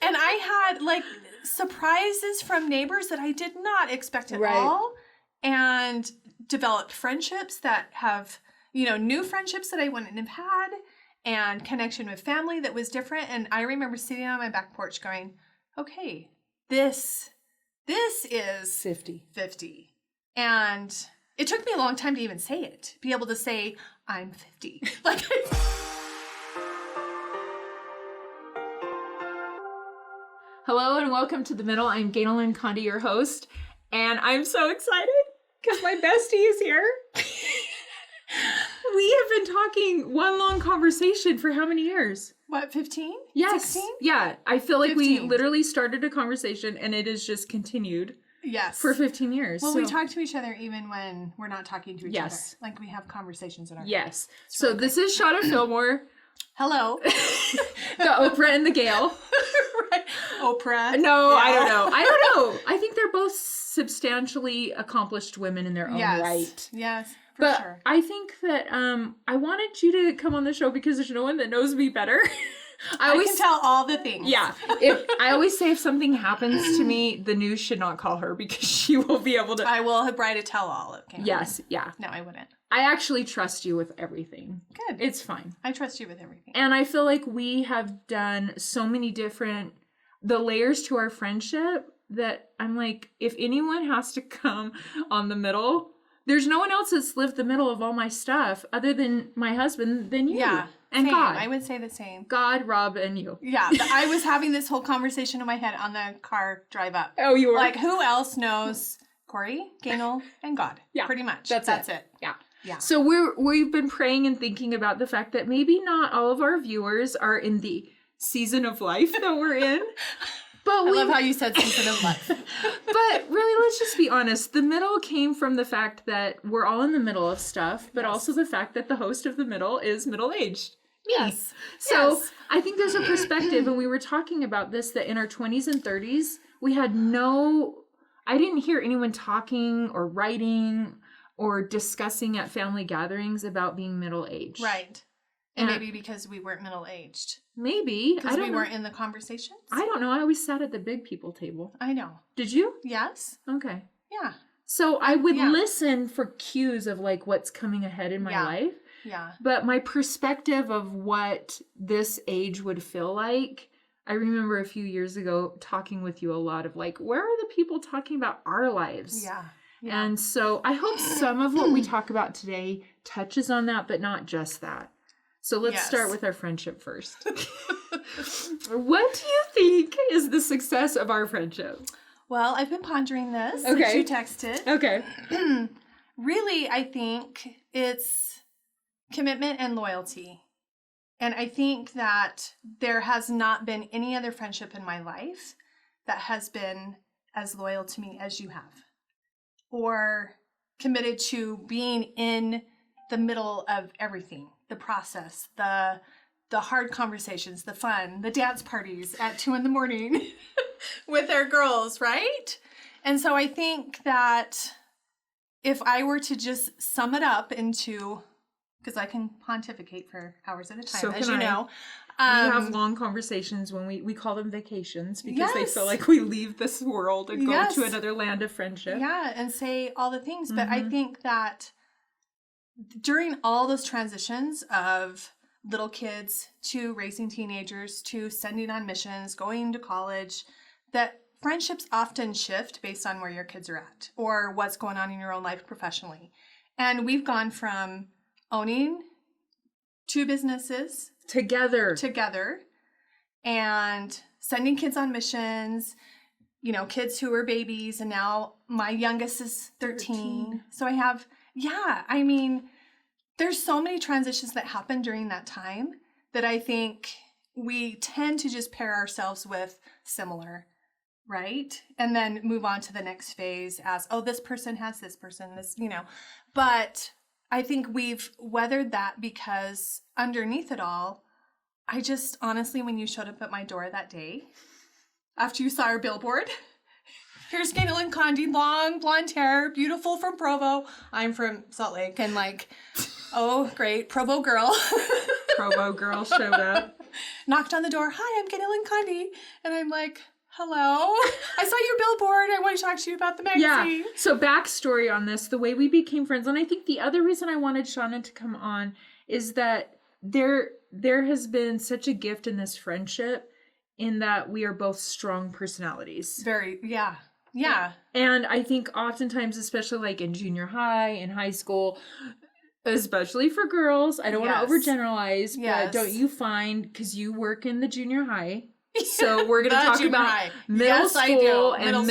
And I had like surprises from neighbors that I did not expect at all. And developed friendships that have, new friendships that I wouldn't have had. And connection with family that was different. And I remember sitting on my back porch going, okay, this is 50. And it took me a long time to even say it, be able to say, I'm 50. Hello and welcome to The Middle. I'm Ganel-Lyn, your host. And I'm so excited because my bestie is here. We have been talking one long conversation for how many years? What, 15? Yes. 16? Yeah. I feel like 15. we literally started a conversation and it has just continued. Yes. For 15 years. Well, we talk to each other even when we're not talking to each other. Yes. Like we have conversations in our Yes. It's So really this is Shawna Fillmore. Hello. The Oprah and the Gail. Right. Oprah. No, Gail. I don't know. I think they're both substantially accomplished women in their own right. Yes. But sure. I think that I wanted you to come on the show because there's no one that knows me better. I can tell all the things. Yeah. I always say if something happens to me, the news should not call her because she will be able to. I will write a tell-all. Yes. Yeah. No, I wouldn't. I actually trust you with everything. Good. It's fine. I trust you with everything. And I feel like we have done so many different, the layers to our friendship that I'm like, if anyone has to come on the middle, there's no one else that's lived the middle of all my stuff other than my husband, than you. Yeah. And same. God. I would say the same. God, Rob, and you. Yeah. I was having this whole conversation in my head on the car drive up. Oh, you were? Like, who else knows Corey, Ganel, and God? Yeah. Pretty much. That's it. Yeah. Yeah. So we've been praying and thinking about the fact that maybe not all of our viewers are in the season of life that we're in. But I love how you said season of life. But really, let's just be honest. The middle came from the fact that we're all in the middle of stuff, but also the fact that the host of the middle is middle-aged. Me. Yes. So I think there's a perspective, and we were talking about this, that in our 20s and 30s, I didn't hear anyone talking or writing or discussing at family gatherings about being middle-aged. Right. And maybe because we weren't middle-aged. Maybe. Because we weren't in the conversations? I don't know. I always sat at the big people table. I know. Did you? Yes. Okay. Yeah. So I would listen for cues of like what's coming ahead in my life. Yeah. But my perspective of what this age would feel like, I remember a few years ago talking with you a lot of like, where are the people talking about our lives? Yeah. And so I hope some of what we talk about today touches on that, but not just that. So let's start with our friendship first. What do you think is the success of our friendship? Well, I've been pondering this since you texted. Okay. Really, I think it's commitment and loyalty. And I think that there has not been any other friendship in my life that has been as loyal to me as you have. Or committed to being in the middle of everything. The process, the hard conversations, the fun, the dance parties at 2 a.m. with our girls, right? And so I think that if I were to just sum it up into, because I can pontificate for hours at a time, as you know. We have long conversations when we call them vacations because they feel like we leave this world and go to another land of friendship. Yeah, and say all the things. But I think that during all those transitions of little kids to raising teenagers to sending on missions, going to college, that friendships often shift based on where your kids are at or what's going on in your own life professionally. And we've gone from owning 2 businesses together and sending kids on missions, kids who were babies, and now my youngest is 13. So I have there's so many transitions that happen during that time that I think we tend to just pair ourselves with similar, right? And then move on to the next phase as, this person has this person, But I think we've weathered that because underneath it all, I just honestly, when you showed up at my door that day, after you saw our billboard, here's Ganel-Lyn, long blonde hair, beautiful from Provo. I'm from Salt Lake, and oh, great, Provo girl. Provo girl showed up. knocked on the door. Hi, I'm Ganel-Lyn Condi. And I'm like, hello. I saw your billboard. I want to talk to you about the magazine. Yeah. So backstory on this, the way we became friends, and I think the other reason I wanted Shawna to come on is that there has been such a gift in this friendship in that we are both strong personalities. Very, yeah. Yeah. And I think oftentimes, especially like in junior high, in high school, especially for girls, I don't want to overgeneralize, but don't you find, because you work in the junior high, so we're going to talk about middle school and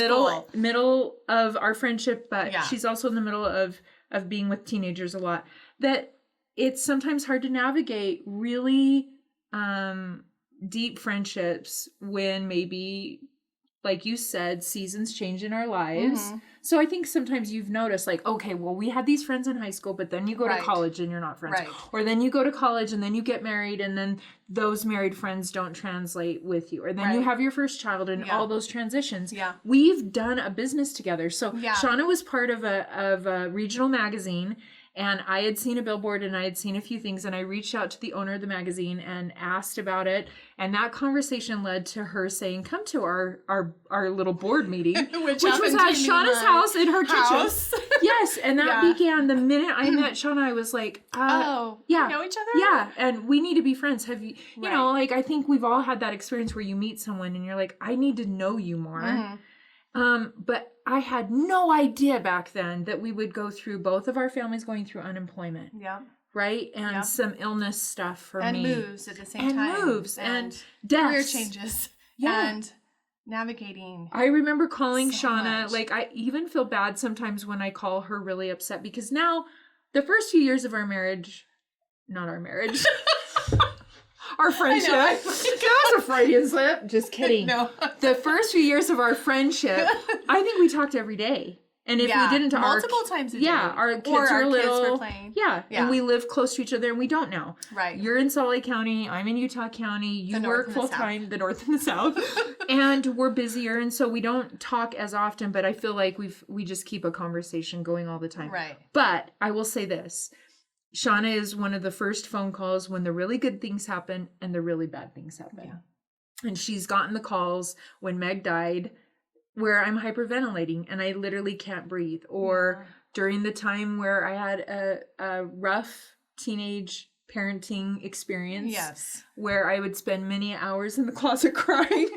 middle of our friendship, but she's also in the middle of being with teenagers a lot, that it's sometimes hard to navigate really deep friendships when maybe, like you said, seasons change in our lives. Mm-hmm. So I think sometimes you've noticed, like, okay, well, we had these friends in high school, but then you go to college and you're not friends. Right. Or then you go to college and then you get married and then those married friends don't translate with you. Or then you have your first child and all those transitions. Yeah. We've done a business together. So Shawna was part of a regional magazine. And I had seen a billboard and I had seen a few things, and I reached out to the owner of the magazine and asked about it. And that conversation led to her saying, come to our little board meeting, which was at Shawna's house in her kitchen. Yes. And that began the minute I met Shawna. I was like, we know each other? Yeah. And we need to be friends. Have you, you know, like, I think we've all had that experience where you meet someone and you're like, I need to know you more. Mm-hmm. But I had no idea back then that we would go through, both of our families going through unemployment. Yeah. Right? And some illness stuff for me. And moves at the same time. And moves. And deaths. Career changes. Yeah. And navigating. I remember calling Shawna. Like, I even feel bad sometimes when I call her really upset, because now the first few years of our marriage, not our marriage, our friendship. That was a Freudian slip. Just kidding. No. The first few years of our friendship, I think we talked every day. And if we didn't, multiple times a day. Yeah, our kids are little. Kids were playing. Yeah, and we live close to each other, and we don't now. Right. You're in Salt Lake County. I'm in Utah County. You work full time, the north and the south, and we're busier, and so we don't talk as often. But I feel like we just keep a conversation going all the time. Right. But I will say this. Shawna is one of the first phone calls when the really good things happen and the really bad things happen. Yeah. And she's gotten the calls when Meg died where I'm hyperventilating and I literally can't breathe. Or during the time where I had a rough teenage parenting experience. Yes. Where I would spend many hours in the closet crying.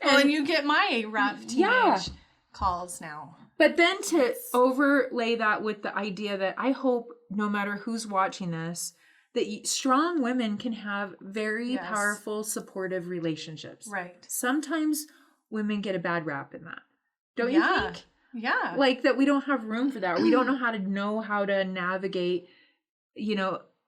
And you get my rough teenage calls now. But then to overlay that with the idea that I hope no matter who's watching this, that strong women can have very powerful, supportive relationships. Right. Sometimes women get a bad rap in that. Don't you think? Yeah. Like that we don't have room for that. Or we don't know how to navigate,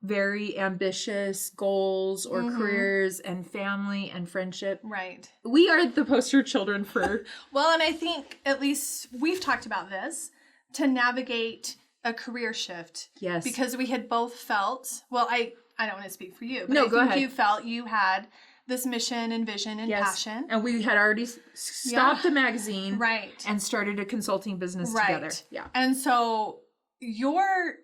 very ambitious goals or careers and family and friendship. Right. We are the poster children for... Well, and I think at least we've talked about this, to navigate a career shift. Yes. Because we had both felt, well, I don't want to speak for you, but go ahead. You felt you had this mission and vision and passion. And we had already stopped the magazine. Right. And started a consulting business together. Yeah. And so your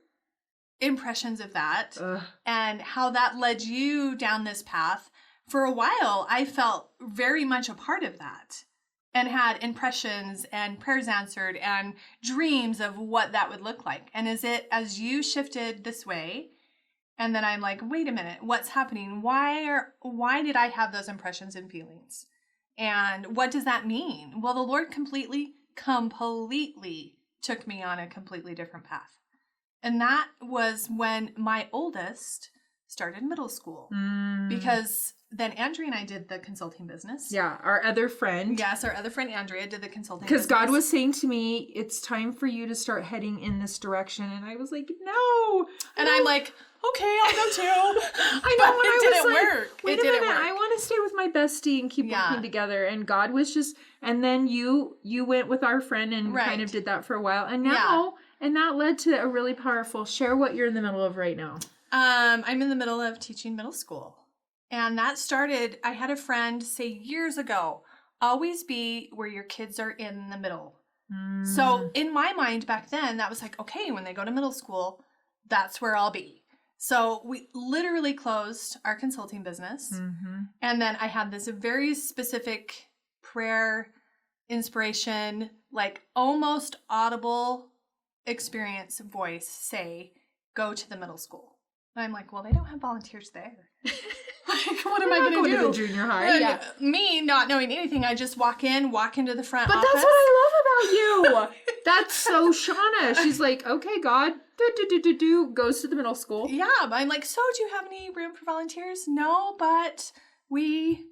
impressions of that and how that led you down this path, for a while I felt very much a part of that and had impressions and prayers answered and dreams of what that would look like. And as you shifted this way, and then I'm like, wait a minute, what's happening? Why did I have those impressions and feelings? And what does that mean? Well, the Lord completely took me on a completely different path. And that was when my oldest started middle school. Because then Andrea and I did the consulting business. Yeah, our other friend. Yes, our other friend Andrea did the consulting business. Because God was saying to me, it's time for you to start heading in this direction. And I was like, no. And I'm like, okay, I'll go too. I know, but it didn't work. Wait a minute, I want to stay with my bestie and keep working together. And God was just, and then you went with our friend and kind of did that for a while. And now, and that led to a really powerful, share what you're in the middle of right now. I'm in the middle of teaching middle school. And that started, I had a friend say years ago, always be where your kids are in the middle. So in my mind back then, that was like, okay, when they go to middle school, that's where I'll be. So we literally closed our consulting business. Mm-hmm. And then I had this very specific prayer, inspiration, like almost audible experience voice say, go to the middle school. And I'm like, well, they don't have volunteers there. Like, what am I going to do? To the junior high. Yeah. Me not knowing anything, I just walk into the front But office. that's what I love about you. That's so Shawna. She's like, okay, God, goes to the middle school. Yeah, but I'm like, so do you have any room for volunteers? No, but we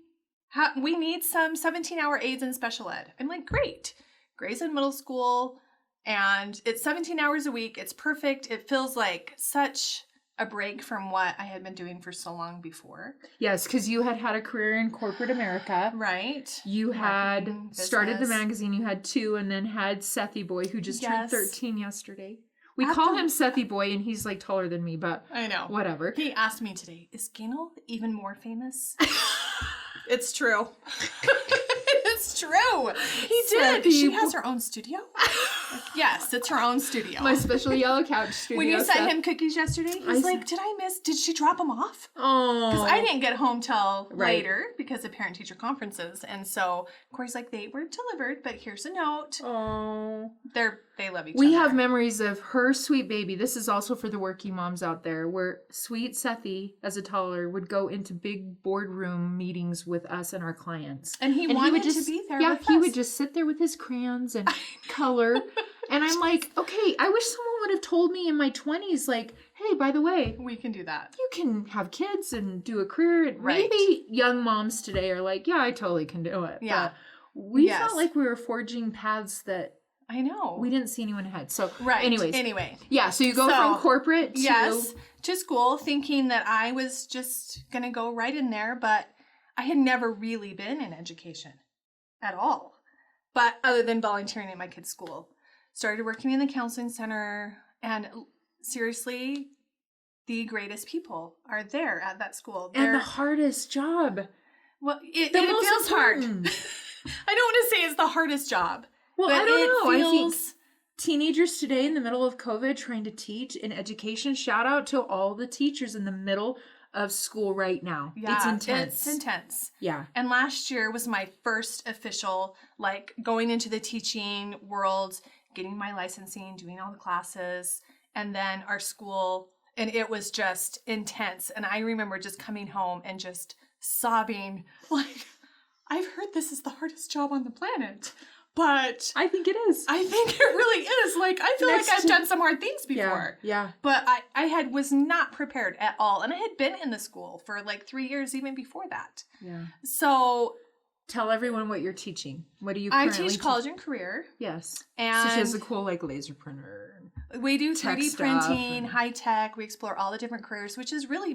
need some 17-hour aides in special ed. I'm like, great. Gray's in middle school, and it's 17 hours a week. It's perfect. It feels like such a break from what I had been doing for so long before. Yes, because you had a career in corporate America. Right. You had Marketing, started the business. magazine. You had 2, and then had Sethy Boy, who just turned Yes. 13 yesterday. We After- call him Sethy Boy, and he's like taller than me, but I know. whatever. He asked me today, is Ganel even more famous? It's true. It's true. He did. Sethy She has her own studio. Yes, it's her own studio. My special yellow couch studio. When you sent stuff. him cookies yesterday, I he's said- like, did she drop them off? Oh. Because I didn't get home till Right. later because of parent-teacher conferences. And so Corey's like, they were delivered, but here's a note. Oh. They love each other. We have memories of her sweet baby. This is also for the working moms out there, where sweet Sethy, as a toddler, would go into big boardroom meetings with us and our clients. And he wanted to be there with he us. would just sit there with his crayons and color. And I'm like, okay, I wish someone would have told me in my 20s, like, hey, by the way, We can do that. you can have kids and do a career. And Right. maybe young moms today are like, yeah, I totally can do it. Yeah. But we Yes. felt like we were forging paths that I know. we didn't see anyone ahead. So, Right. anyways. Anyway. Yeah, so you go from corporate to... Yes, to school, thinking that I was just going to go right in there, but I had never really been in education at all. But other than volunteering at my kids' school, started working in the counseling center, and seriously, the greatest people are there at that school. And the hardest job. Well, it The most feels hard. important. I don't want to say it's the hardest job. Well, but I don't know. I think feels teenagers today in the middle of COVID trying to teach in education, shout out to all the teachers in the middle of school right now. yeah, It's intense. It's intense. Yeah. And last year was my first official, like, going into the teaching world, getting my licensing, doing all the classes, and then our school, and it was just intense. And I remember just coming home and just sobbing, like, I've heard this is the hardest job on the planet, but I think it is. I think it really is. Like, I feel like I've done some hard things before. Yeah. But I was not prepared at all. And I had been in the school for like 3 years even before that. Yeah. So Tell everyone what you're teaching. What do you I currently teach college and career. Yes. And so she has a cool like laser printer. we do tech 3D stuff printing, and- high tech. We explore all the different careers, which is really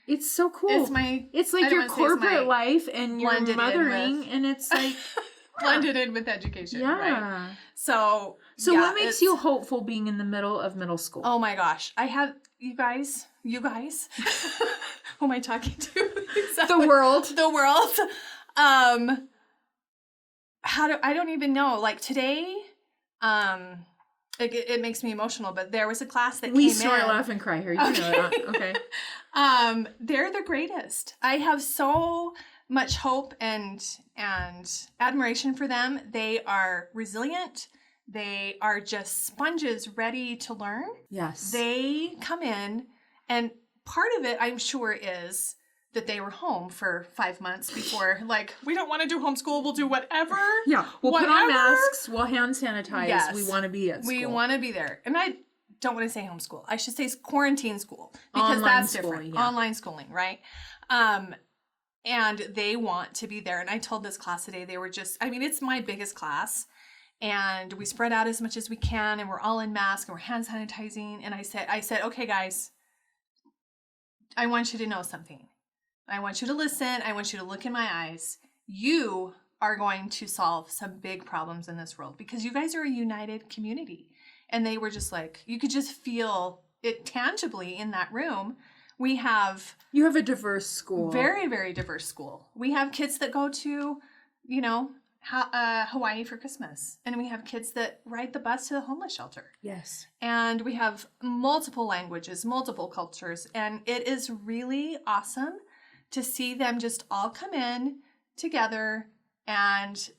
It's so cool. it's my It's I like don't your wanna say it's my corporate life and your blended in mothering, with- and it's like blended in with education. yeah. Right? So So yeah, what makes it's- you hopeful being in the middle of middle school? Oh my gosh. I have you guys. Who am I talking to? The world. The world. I don't even know. Like today, it makes me emotional, but there was a class that We came snort, in. laugh, and cry here. You know that. Okay. They're the greatest. I have so much hope and admiration for them. They are resilient. They are just sponges ready to learn. Yes. They come in, and part of it, I'm sure, is that they were home for 5 months before, like, we don't want to do homeschool, we'll do whatever. Yeah. We'll put on Whatever. masks. We'll hand sanitize. Yes. We want to be at school. We want to be there. And I don't want to say homeschool. I should say quarantine school, because Online that's schooling, different. yeah. Online schooling, right? And they want to be there. And I told this class today, they were just, I mean, it's my biggest class. And we spread out as much as we can, and we're all in masks, and we're hand sanitizing. And I said, okay, guys, I want you to know something. I want you to listen. I want you to look in my eyes. You are going to solve some big problems in this world because you guys are a united community. And they were just like, you could just feel it tangibly in that room. You have a diverse school. very, very diverse school. We have kids that go to, Hawaii for Christmas. And we have kids that ride the bus to the homeless shelter. Yes. And we have multiple languages, multiple cultures. And it is really awesome to see them just all come in together, and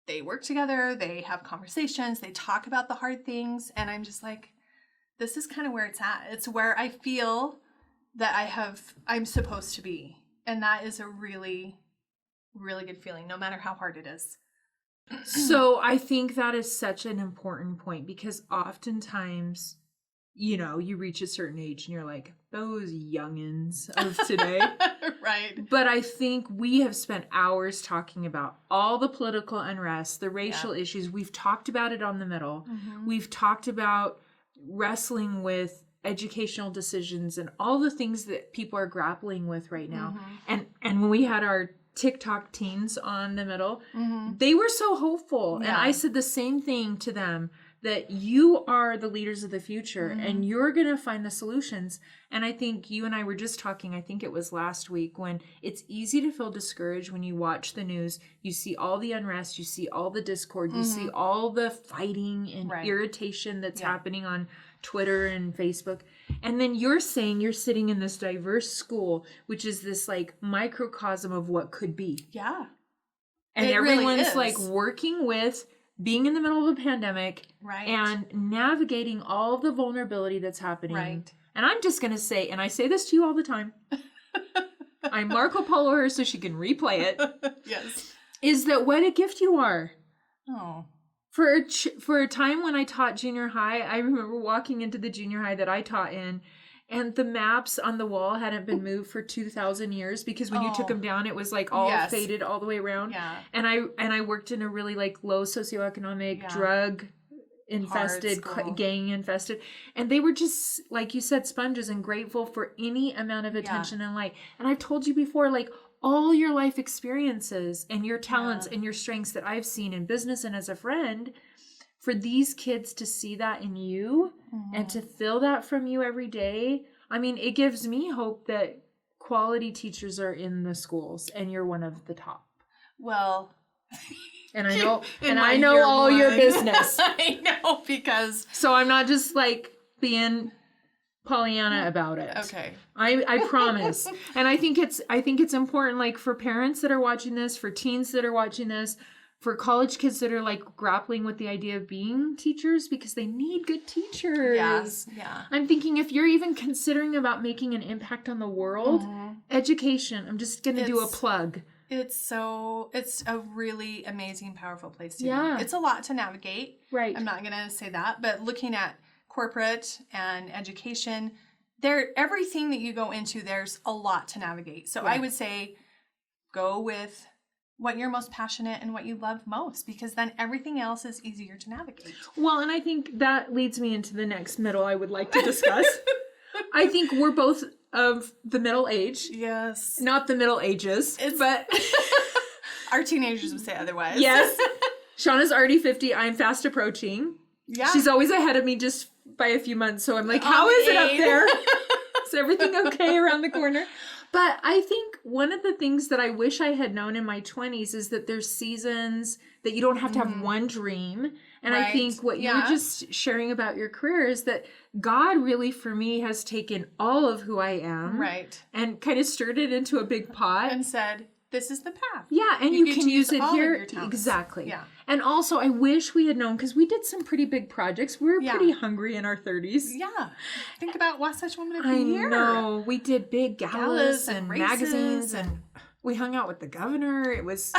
they work together, they have conversations, they talk about the hard things. And I'm just like, this is kind of where it's at. It's where I feel that I'm supposed to be. And that is a really, really good feeling, no matter how hard it is. So I think that is such an important point, because oftentimes, you know, you reach a certain age and you're like, those youngins of today. Right. But I think we have spent hours talking about all the political unrest, the racial issues. We've talked about it on the middle. Mm-hmm. We've talked about wrestling with educational decisions and all the things that people are grappling with right now. Mm-hmm. And when we had our TikTok teens on the middle, mm-hmm. they were so hopeful. Yeah. And I said the same thing to them, that you are the leaders of the future, mm-hmm. and you're going to find the solutions. And I think you and I were just talking, I think it was last week, when it's easy to feel discouraged when you watch the news. You see all the unrest, you see all the discord, mm-hmm. you see all the fighting and irritation that's happening on Twitter and Facebook. And then you're saying you're sitting in this diverse school, which is this like microcosm of what could be. Yeah. And everyone's really like working with being in the middle of a pandemic, and navigating all the vulnerability that's happening. Right. And I'm just going to say, and I say this to you all the time, I Marco Polo her so she can replay it. Yes. Is that what a gift you are. Oh. For a time when I taught junior high, I remember walking into the junior high that I taught in, and the maps on the wall hadn't been moved for 2,000 years, because when you took them down, it was like all faded all the way around. Yeah. And I worked in a really like low socioeconomic, drug infested, gang infested, and they were just, like you said, sponges and grateful for any amount of attention and light. And I've told you before, like all your life experiences and your talents and your strengths that I've seen in business and as a friend, for these kids to see that in you, mm-hmm. and to feel that from you every day, I mean, it gives me hope that quality teachers are in the schools, and you're one of the top. Well, and I know, and I know all your business. I know, because so I'm not just like being Pollyanna about it. Okay. I promise. And I think it's important, like for parents that are watching this, for teens that are watching this, for college kids that are like grappling with the idea of being teachers, because they need good teachers. Yes. Yeah. I'm thinking, if you're even considering about making an impact on the world, mm-hmm. education, I'm just going to do a plug. It's a really amazing, powerful place to be. It's a lot to navigate. Right. I'm not going to say that, but looking at corporate and education, everything that you go into, there's a lot to navigate. So I would say go with what you're most passionate and what you love most, because then everything else is easier to navigate. Well, and I think that leads me into the next middle I would like to discuss. I think we're both of the middle age. Yes. Not the Middle Ages, but our teenagers would say otherwise. Yes. Shawna's already 50. I'm fast approaching. Yeah. She's always ahead of me just by a few months. So I'm like, how is it up there? Is everything okay around the corner? But I think one of the things that I wish I had known in my 20s is that there's seasons that you don't have to have one dream. And I think what you were just sharing about your career is that God really, for me, has taken all of who I am and kind of stirred it into a big pot. And said, this is the path. Yeah, and you can use it here. Exactly. Yeah. And also, I wish we had known, because we did some pretty big projects. We were pretty hungry in our 30s. Yeah. Think about Wasatch Woman of the Year. I know. We did big galas and magazines, and we hung out with the governor. It was...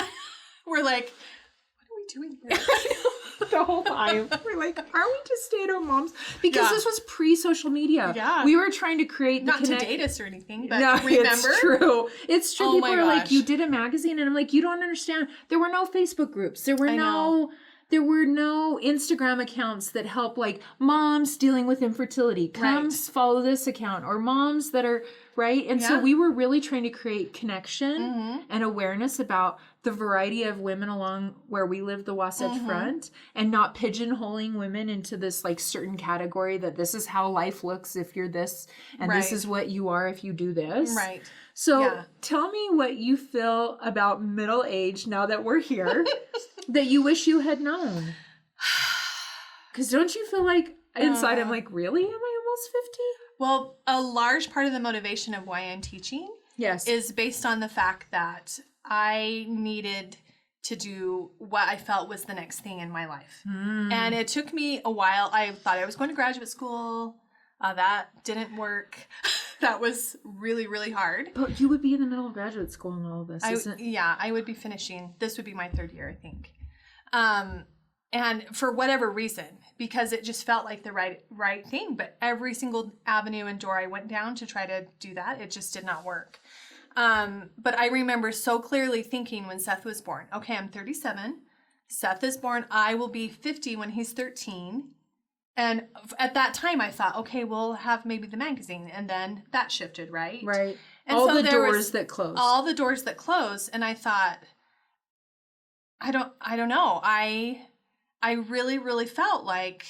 We're like, what are we doing here? The whole time. We're like, aren't we just stay-at-home moms? Because this was pre-social media. Yeah. We were trying to create Not to date us or anything, but remember? It's true. It's true. People are like, you did a magazine, and I'm like, you don't understand. There were no Facebook groups. There were no Instagram accounts that help, like, moms dealing with infertility. Come follow this account. Or moms that are, right? And so we were really trying to create connection and awareness about the variety of women along where we live, the Wasatch Front, and not pigeonholing women into this, like, certain category that this is how life looks if you're this, and this is what you are if you do this. Right. So tell me what you feel about middle age now that we're here. that you wish you had known? Because don't you feel like inside I'm like, really? Am I almost 50? Well, a large part of the motivation of why I'm teaching is based on the fact that I needed to do what I felt was the next thing in my life. And it took me a while. I thought I was going to graduate school. That didn't work. That was really, really hard. But you would be in the middle of graduate school and all of this, isn't it? Yeah, I would be finishing. This would be my 3rd year, I think. And for whatever reason, because it just felt like the right thing. But every single avenue and door I went down to try to do that, it just did not work. But I remember so clearly thinking when Seth was born, okay, I'm 37. Seth is born. I will be 50 when he's 13. And at that time I thought, okay, we'll have maybe the magazine. And then that shifted, right? Right. And all so the doors that closed. All the doors that closed. And I thought, I don't know. I really, really felt like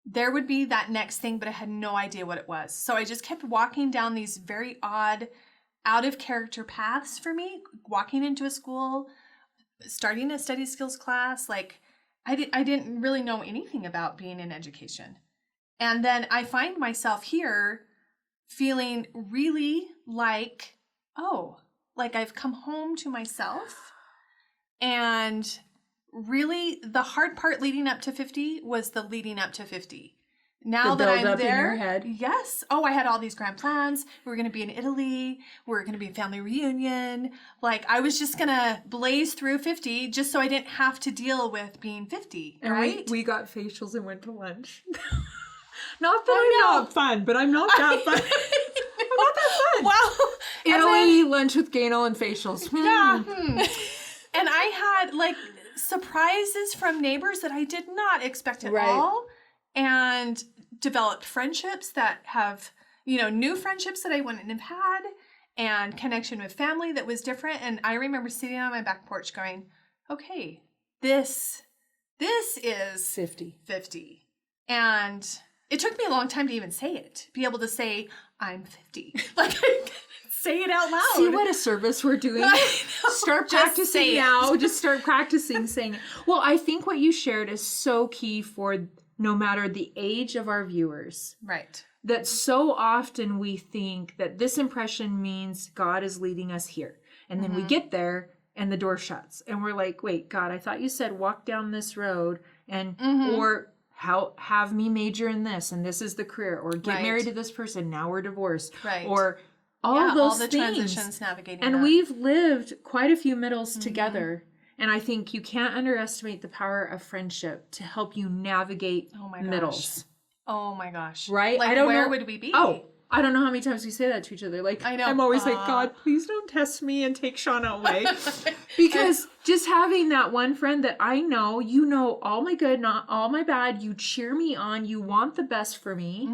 there would be that next thing, but I had no idea what it was. So I just kept walking down these very odd, out of character paths for me, walking into a school, starting a study skills class. Like I didn't really know anything about being in education. And then I find myself here feeling really like, like I've come home to myself. And really, the hard part leading up to 50 was the leading up to 50. Now that I'm there, in your head. Yes. Oh, I had all these grand plans. We were going to be in Italy. We were going to be a family reunion. Like, I was just going to blaze through 50 just so I didn't have to deal with being 50, and right? we got facials and went to lunch. Not that I'm not fun, but I'm not that fun. I'm not that fun. Wow. Italy, lunch with Ganel and facials. Yeah. And I had, like, surprises from neighbors that I did not expect at all, and developed friendships that have, new friendships that I wouldn't have had, and connection with family that was different. And I remember sitting on my back porch going, okay, this is 50. And it took me a long time to even say it, be able to say I'm 50. Like, say it out loud. See what a service we're doing? Start practicing now. Just start practicing saying it. Well, I think what you shared is so key for no matter the age of our viewers. Right. That so often we think that this impression means God is leading us here. And then we get there and the door shuts. And we're like, wait, God, I thought you said walk down this road and or have me major in this and this is the career, or get married to this person, now we're divorced. Right. Or all the things. Transitions navigating and that. We've lived quite a few middles together. And I think you can't underestimate the power of friendship to help you navigate middles. Oh my gosh. Right? Like, where would we be? Oh, I don't know how many times we say that to each other. Like, I know. I'm always like, God, please don't test me and take Shawna away. Because just having that one friend that I know, you know all my good, not all my bad. You cheer me on. You want the best for me.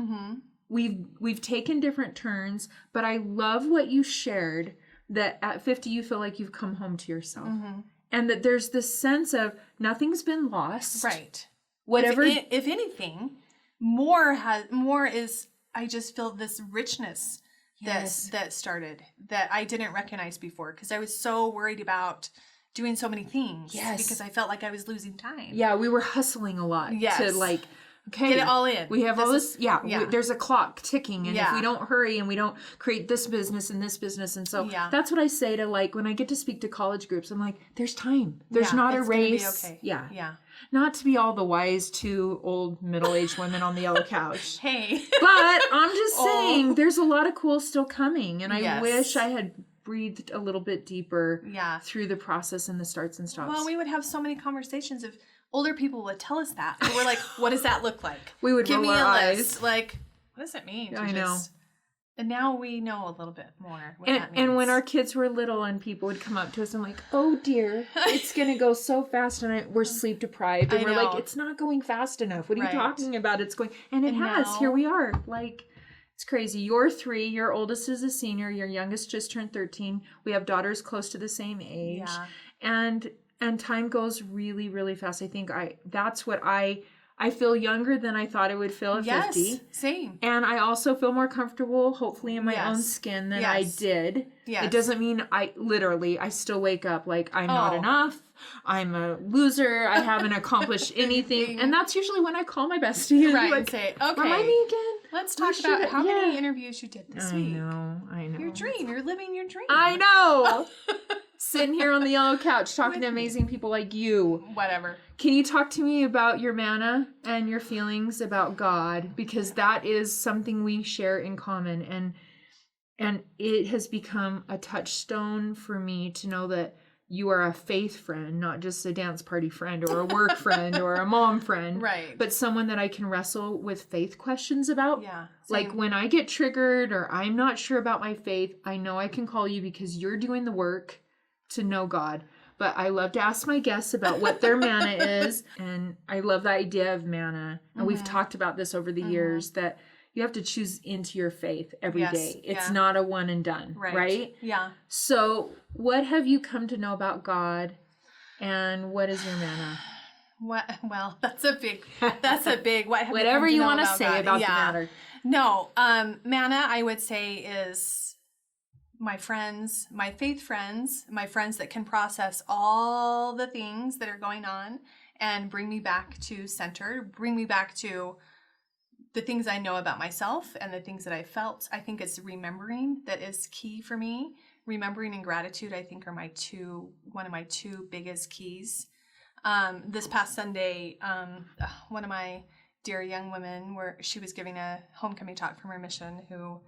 We've taken different turns, but I love what you shared, that at 50 you feel like you've come home to yourself. And that there's this sense of nothing's been lost. Right. Whatever. If anything, more is, I just feel this richness that started that I didn't recognize before, because I was so worried about doing so many things because I felt like I was losing time. Yeah, we were hustling a lot to like, okay, get it all in. We have all this. There's a clock ticking, and if we don't hurry and we don't create this business and this business, and so that's what I say to, like, when I get to speak to college groups, I'm like, there's time. There's not a race. Okay. Yeah. Not to be all the wise two old middle-aged women on the yellow couch. Hey. But I'm just saying, there's a lot of cool still coming, and I wish I had breathed a little bit deeper through the process and the starts and stops. Well, we would have so many conversations if older people would tell us that. And we're like, what does that look like? We would give roll me our a eyes. list. Like, what does it mean? I know. And now we know a little bit more what that means. And when our kids were little and people would come up to us, I'm like, oh dear, it's going to go so fast, and we're sleep deprived. And we're like, it's not going fast enough. What are you talking about? It's going, and it has. Now, here we are. Like, it's crazy. You're 3. Your oldest is a senior. Your youngest just turned 13. We have daughters close to the same age. Yeah. And time goes really, really fast. I think that's what I I feel younger than I thought I would feel at 50. Same. And I also feel more comfortable, hopefully, in my own skin than I did. Yes. It doesn't mean I still wake up like I'm not enough. I'm a loser. I haven't accomplished anything. And that's usually when I call my bestie. Right. Like, and say, okay. remind me again. Let's talk about how many interviews you did this week. I know. Your dream. You're living your dream. I know. Sitting here on the yellow couch talking to amazing people like you. Whatever. Can you talk to me about your manna and your feelings about God? Because that is something we share in common. And it has become a touchstone for me to know that you are a faith friend, not just a dance party friend or a work friend or a mom friend. Right. But someone that I can wrestle with faith questions about. Yeah. Like when I get triggered or I'm not sure about my faith, I know I can call you because you're doing the work to know God. But I love to ask my guests about what their manna is. And I love the idea of manna. And we've talked about this over the years, that you have to choose into your faith every day. It's not a one and done, right? Yeah. So what have you come to know about God, and what is your manna? Well, that's a big, Whatever you want to say about the matter. No, manna, I would say, is my friends, my faith friends, my friends that can process all the things that are going on and bring me back to center, bring me back to the things I know about myself and the things that I felt. I think it's remembering that is key for me. Remembering and gratitude, I think, are one of my two biggest keys. This past Sunday, one of my dear young women, she was giving a homecoming talk from her mission, who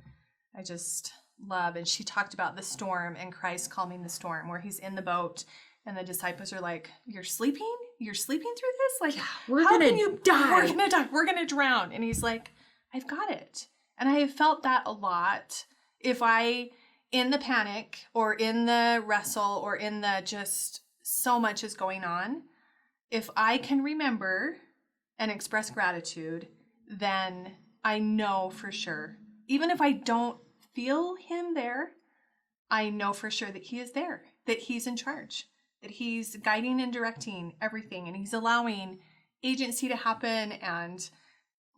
I just love, and she talked about the storm and Christ calming the storm, where he's in the boat and the disciples are like, you're sleeping through this? Like, we're gonna die. We're gonna drown. And he's like, I've got it. And I have felt that a lot. If I, in the panic or in the wrestle or in the just so much is going on, if I can remember and express gratitude, then I know for sure, even if I don't feel him there, I know for sure that he is there, that he's in charge, that he's guiding and directing everything, and he's allowing agency to happen and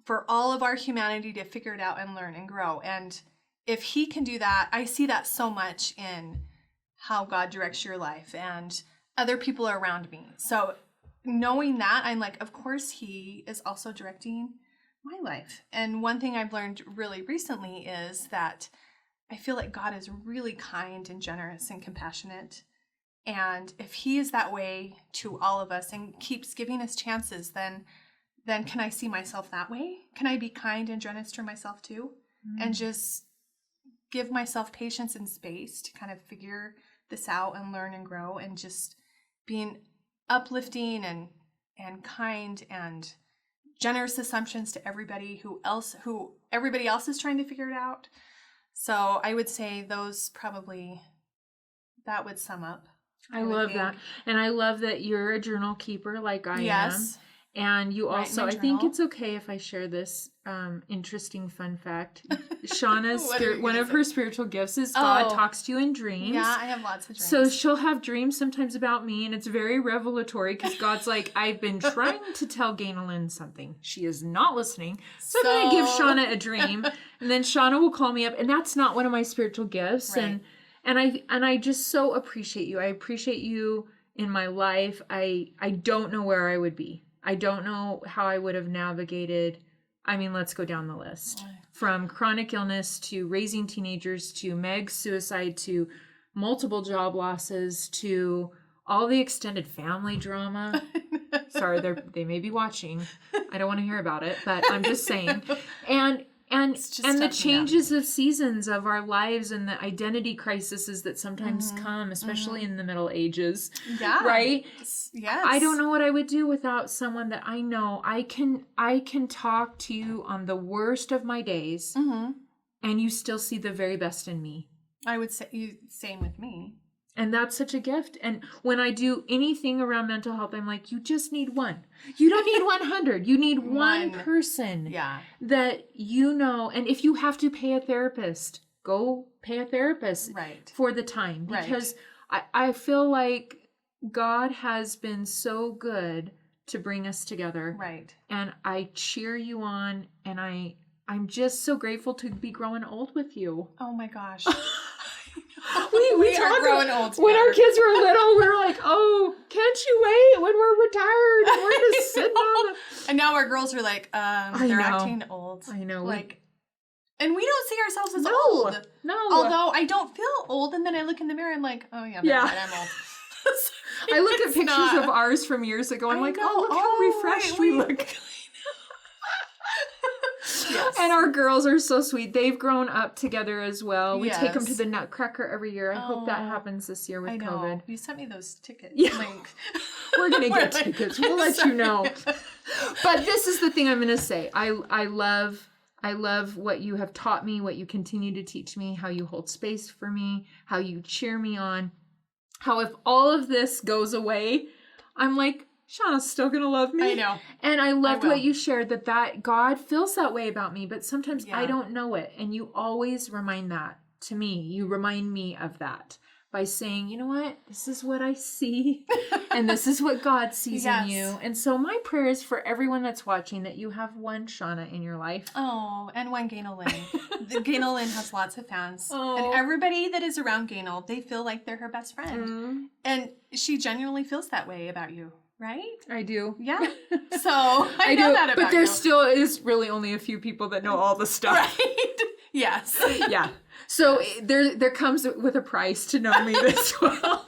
for all of our humanity to figure it out and learn and grow. And if he can do that, I see that so much in how God directs your life and other people around me. So knowing that, I'm like, of course he is also directing my life. And one thing I've learned really recently is that I feel like God is really kind and generous and compassionate. And if he is that way to all of us and keeps giving us chances, then can I see myself that way? Can I be kind and generous to myself too? And just give myself patience and space to kind of figure this out and learn and grow, and just being uplifting and kind and generous assumptions to everybody who everybody else is trying to figure it out. So I would say those that would sum up. I love that. And I love that you're a journal keeper like I am. And you also, I think it's okay if I share this interesting fun fact. Shawna's one of her spiritual gifts is God talks to you in dreams. Yeah, I have lots of dreams. So she'll have dreams sometimes about me, and it's very revelatory because God's like, I've been trying to tell Ganel-Lyn something. She is not listening. So I'm going to give Shawna a dream, and then Shawna will call me up, and that's not one of my spiritual gifts. Right. And I just so appreciate you. I appreciate you in my life. I don't know where I would be. I don't know how I would have navigated. I mean, let's go down the list. From chronic illness to raising teenagers to Meg's suicide to multiple job losses to all the extended family drama. Sorry, they may be watching. I don't want to hear about it, but I'm just saying. And the changes of seasons of our lives and the identity crises that sometimes come, especially in the Middle Ages. Yeah. Right? Yes. I don't know what I would do without someone that I know I can talk to you on the worst of my days, and you still see the very best in me. I would say same with me. And that's such a gift. And when I do anything around mental health, I'm like, you just need one. You don't need 100. You need one person that you know. And if you have to pay a therapist, go pay a therapist for the time. Because I feel like God has been so good to bring us together. Right. And I cheer you on, and I'm just so grateful to be growing old with you. Oh my gosh. we are growing old when our together. kids were little, we were like, oh, can't you wait when we're retired and we're just sitting on the... And now our girls are like, they're acting old. I know. Like, and we don't see ourselves as No. old. No. Although I don't feel old, and then I look in the mirror and like, oh yeah, I'm old. I look at It's pictures not. of ours from years ago. I'm I like, know. oh, look how refreshed we look. Yes. And our girls are so sweet. They've grown up together as well. We take them to Yes. the Nutcracker every year. I hope that Oh, happens this year with I know. COVID. You sent me those tickets. Yeah. Like, We're going to We're get like- tickets. We'll let you know. But this is the thing I'm going to say. I love what you have taught me, what you continue to teach me, how you hold space for me, how you cheer me on, how if all of this goes away, I'm like, Shawna's still going to love me. I know. And I loved will. what you shared, that God feels that way about me, but sometimes Yeah. I don't know it. And you always remind that to me. You remind me of that by saying, you know what? This is what I see. And this is what God sees Yes. in you. And so my prayer is for everyone that's watching that you have one Shawna in your life. Oh, and one Ganel-Lyn. Ganel-Lyn has lots of fans. Oh. And everybody that is around Ganel, they feel like they're her best friend. Mm, And she genuinely feels that way about you, right? I do. Yeah. So I know do. that about But there you. still is really only a few people that know all the stuff. Right? Yes. Yeah. So there comes with a price to know me this well.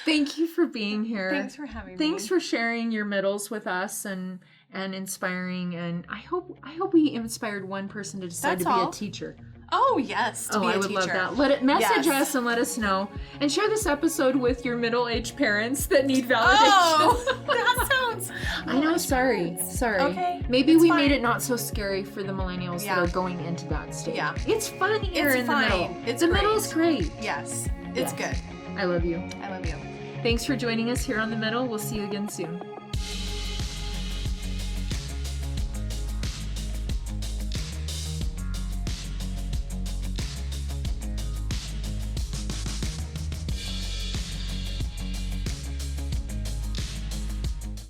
Thank you for being here. Thanks for having me. Thanks for sharing your middles with us and inspiring. And I hope we inspired one person to decide That's to be all. a teacher. Oh, yes. To be I a would love teacher. that. Let it message Yes. us and let us know. And share this episode with your middle-aged parents that need validation. Oh, that sounds. I know, sorry. Okay, Maybe it's we fine. made it not so scary for the millennials that Yeah. are going into that stage. Yeah. It's fun here It's in fine. the middle. It's the great. middle's great. Yes. It's Yes. good. I love you. I love you. Thanks for joining us here on The Middle. We'll see you again soon.